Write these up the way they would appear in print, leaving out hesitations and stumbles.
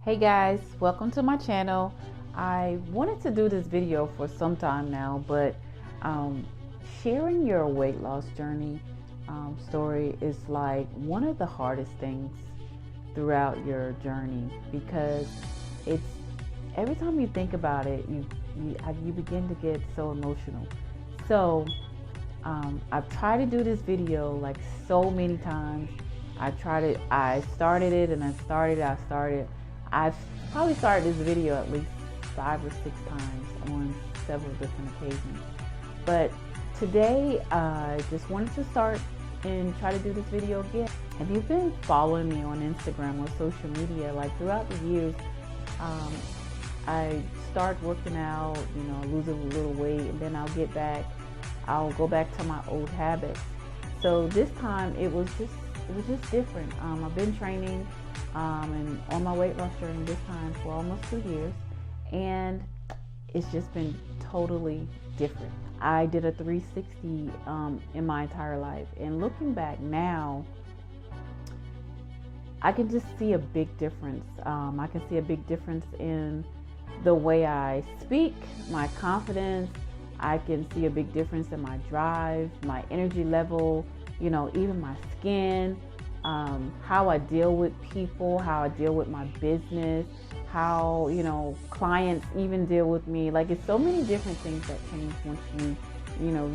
Hey guys, welcome to my channel. I wanted to do this video for some time now, but um, sharing your weight loss journey story is like one of the hardest things throughout your journey, because it's every time you think about it, you begin to get so emotional. So I've tried to do this video like so many times. I started it and I started. I've probably started this video at least 5 or 6 times on several different occasions. But today I just wanted to start and try to do this video again. If you've been following me on Instagram or social media, like throughout the years, I start working out, lose a little weight, and then I'll go back to my old habits. So this time it was just different. I've been training and on my weight loss journey this time for almost 2 years, and it's just been totally different. I did a 360 in my entire life, and looking back now, I can just see a big difference. I can see a big difference in the way I speak, my confidence. I can see a big difference in my drive, my energy level, even my skin, how I deal with people, how I deal with my business, how, clients even deal with me. Like, it's so many different things that change once you,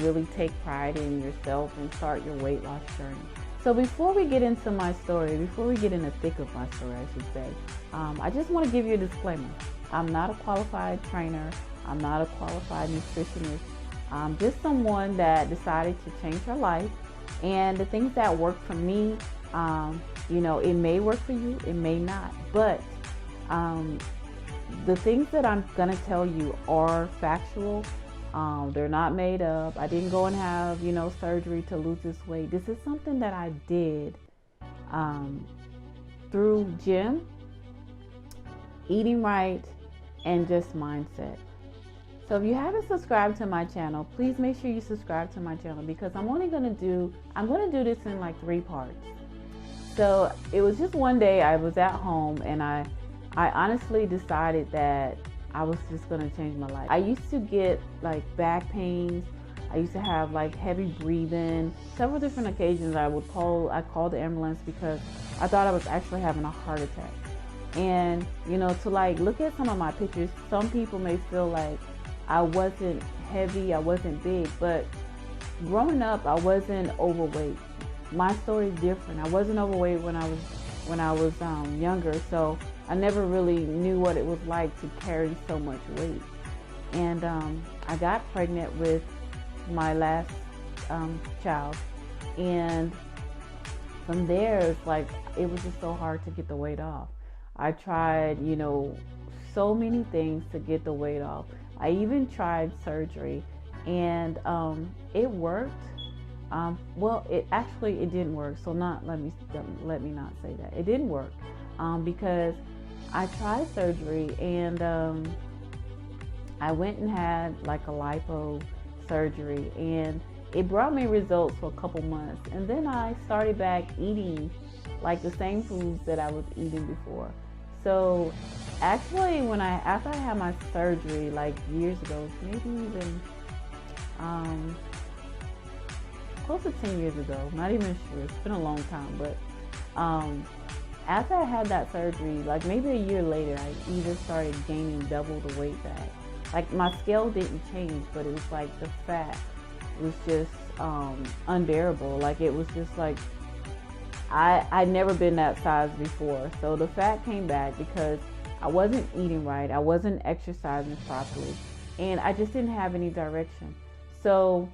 really take pride in yourself and start your weight loss journey. So before we get into my story, before we get in the thick of my story, I should say, I just want to give you a disclaimer. I'm not a qualified trainer. I'm not a qualified nutritionist. I'm just someone that decided to change her life. And the things that work for me, it may work for you, it may not. But the things that I'm going to tell you are factual. They're not made up. I didn't go and have, surgery to lose this weight. This is something that I did through gym, eating right, and just mindset. So if you haven't subscribed to my channel, please make sure you subscribe to my channel, because I'm going to do this in like 3 parts. So it was just one day I was at home, and I honestly decided that I was just going to change my life. I used to get like back pains. I used to have like heavy breathing. Several different occasions I called the ambulance because I thought I was actually having a heart attack. And, to like look at some of my pictures, some people may feel like I wasn't heavy, I wasn't big, but growing up, I wasn't overweight. My story is different. I wasn't overweight when I was younger, so I never really knew what it was like to carry so much weight. And I got pregnant with my last child, and from there, it's like it was just so hard to get the weight off. I tried, so many things to get the weight off. I even tried surgery, and it worked. Well, it didn't work. So let me not say that it didn't work, because I tried surgery, and I went and had like a lipo surgery, and it brought me results for a couple months, and then I started back eating like the same foods that I was eating before. So actually, after I had my surgery like years ago, maybe even close to 10 years ago, not even sure, it's been a long time, but after I had that surgery, like maybe a year later, I even started gaining double the weight back. Like, my scale didn't change, but it was like the fat was just unbearable. Like, it was just like I'd never been that size before. So the fat came back because I wasn't eating right, I wasn't exercising properly, and I just didn't have any direction. So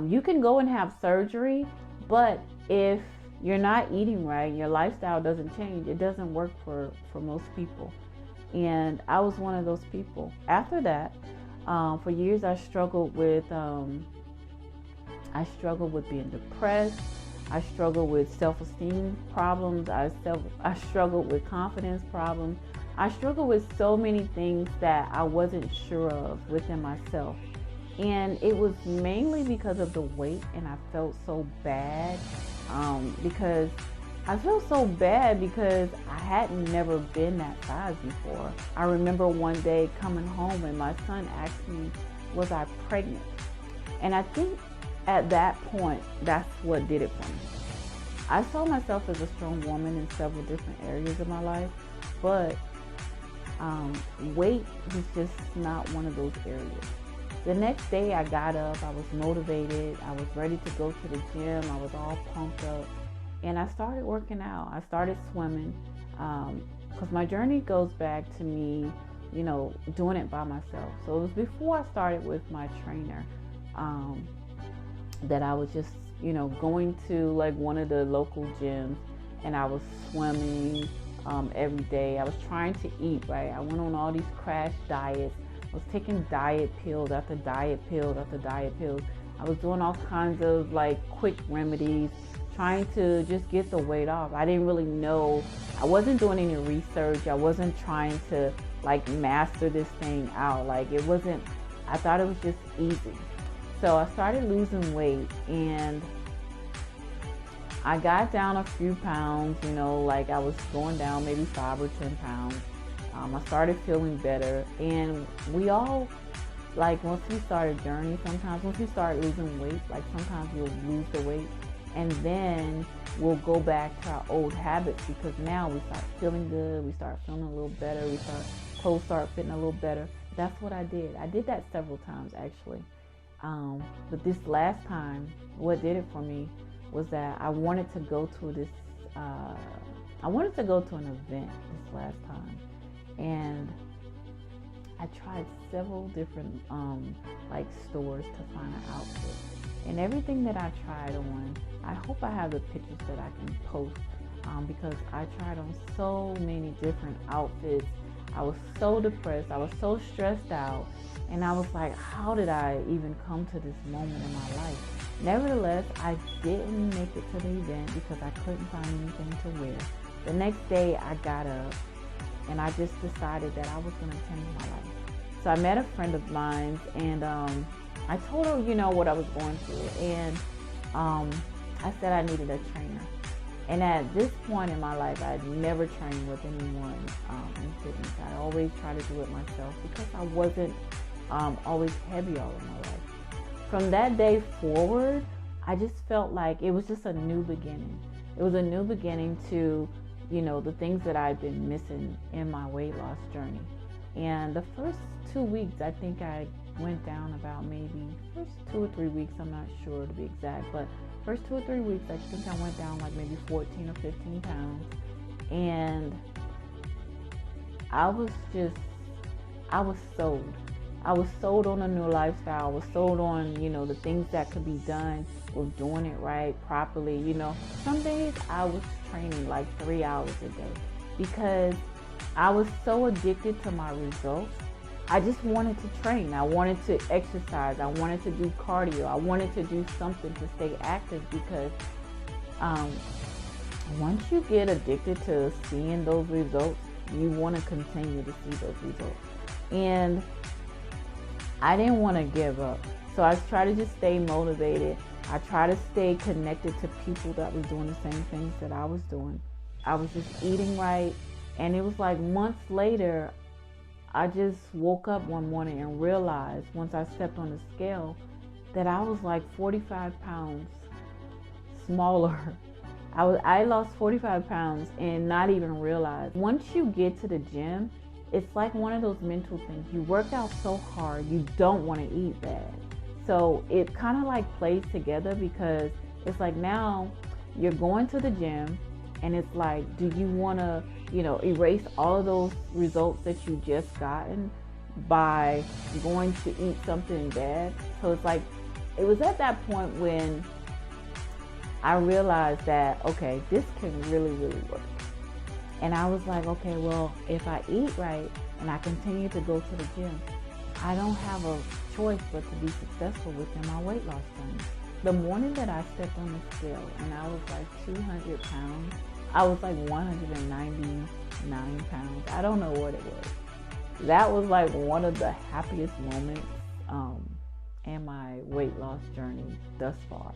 you can go and have surgery, but if you're not eating right, your lifestyle doesn't change, it doesn't work for most people. And I was one of those people. After that, for years I struggled with being depressed. I struggled with self-esteem problems. I struggled with confidence problems. I struggled with so many things that I wasn't sure of within myself. And it was mainly because of the weight, and I felt so bad because I feel so bad because I hadn't never been that size before. I remember one day coming home and my son asked me, was I pregnant? And I think at that point, that's what did it for me. I saw myself as a strong woman in several different areas of my life, but weight was just not one of those areas. The next day I got up, I was motivated, I was ready to go to the gym, I was all pumped up, and I started working out. I started swimming, because my journey goes back to me, doing it by myself. So it was before I started with my trainer, that I was just, going to like one of the local gyms, and I was swimming every day. I was trying to eat right. I went on all these crash diets. I was taking diet pills after diet pills after diet pills. I was doing all kinds of like quick remedies, trying to just get the weight off. I didn't really know. I wasn't doing any research. I wasn't trying to like master this thing out. Like it wasn't, I thought it was just easy. So I started losing weight, and I got down a few pounds, like I was going down maybe 5 or 10 pounds. I started feeling better, and we all, like once we start a journey, sometimes once we start losing weight, like sometimes you'll lose the weight and then we'll go back to our old habits, because now we start feeling good, we start feeling a little better, clothes start fitting a little better. That's what I did. I did that several times actually. But this last time, what did it for me was that I wanted to go to an event this last time. And I tried several different like stores to find an outfit. And everything that I tried on, I hope I have the pictures that I can post, because I tried on so many different outfits. I was so depressed. I was so stressed out. And I was like, how did I even come to this moment in my life? Nevertheless, I didn't make it to the event because I couldn't find anything to wear. The next day I got up and I just decided that I was going to change my life. So I met a friend of mine, and I told her, what I was going through. And I said I needed a trainer. And at this point in my life, I'd never trained with anyone in fitness. I always try to do it myself because I wasn't always heavy all of my life. From that day forward, I just felt like it was just a new beginning. It was a new beginning to, the things that I've been missing in my weight loss journey. And the first 2 weeks, I think I went down about maybe first 2 or 3 weeks, I'm not sure to be exact, but first 2 or 3 weeks, I think I went down like maybe 14 or 15 pounds. And I was sold. I was sold on a new lifestyle. I was sold on, the things that could be done with doing it right, properly. Some days I was training like 3 hours a day because I was so addicted to my results. I just wanted to train. I wanted to exercise. I wanted to do cardio. I wanted to do something to stay active because once you get addicted to seeing those results, you want to continue to see those results. And I didn't want to give up. So I tried to just stay motivated. I tried to stay connected to people that was doing the same things that I was doing. I was just eating right. And it was like months later, I just woke up one morning and realized once I stepped on the scale that I was like 45 pounds smaller. I lost 45 pounds and not even realize. Once you get to the gym, it's like one of those mental things. You work out so hard, you don't want to eat bad. So it kind of like plays together because it's like now you're going to the gym and it's like, do you want to, erase all of those results that you just gotten by going to eat something bad? So it's like, it was at that point when I realized that, okay, this can really, really work. And I was like, okay, well, if I eat right and I continue to go to the gym, I don't have a choice but to be successful within my weight loss journey. The morning that I stepped on the scale and I was like 200 pounds, I was like 199 pounds. I don't know what it was. That was like one of the happiest moments in my weight loss journey thus far.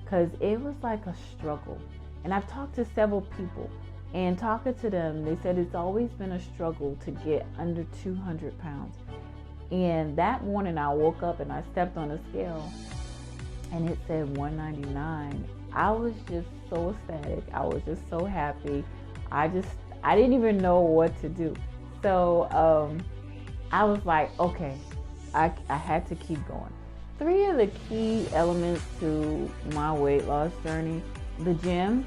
Because it was like a struggle. And I've talked to several people, and talking to them, they said it's always been a struggle to get under 200 pounds. And that morning I woke up and I stepped on a scale and it said 199. I was just so ecstatic. I was just so happy. I didn't even know what to do. So I was like, okay, I had to keep going. 3 of the key elements to my weight loss journey: the gym,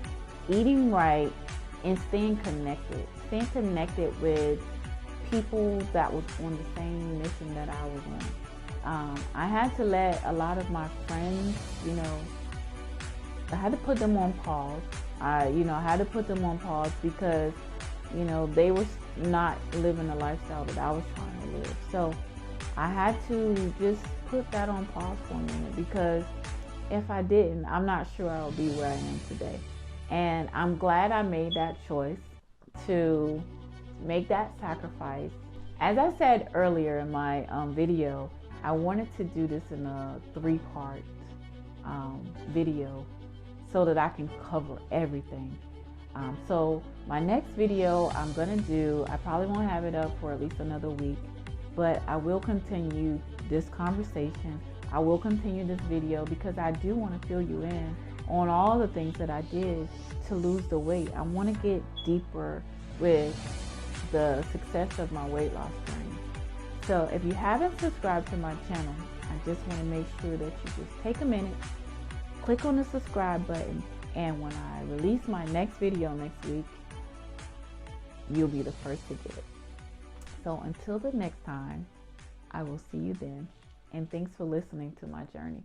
eating right, and staying connected. Staying connected with people that was on the same mission that I was on. I had to let a lot of my friends, I had to put them on pause. I had to put them on pause because, they were not living the lifestyle that I was trying to live. So I had to just put that on pause for a minute, because if I didn't, I'm not sure I would be where I am today. And I'm glad I made that choice to make that sacrifice. As I said earlier in my video, I wanted to do this in a 3-part video so that I can cover everything. So my next video I probably won't have it up for at least another week, but I will continue this conversation. I will continue this video because I do want to fill you in on all the things that I did to lose the weight. I want to get deeper with the success of my weight loss journey. So if you haven't subscribed to my channel, I just want to make sure that you just take a minute, click on the subscribe button, and when I release my next video next week, you'll be the first to get it. So until the next time, I will see you then, and thanks for listening to my journey.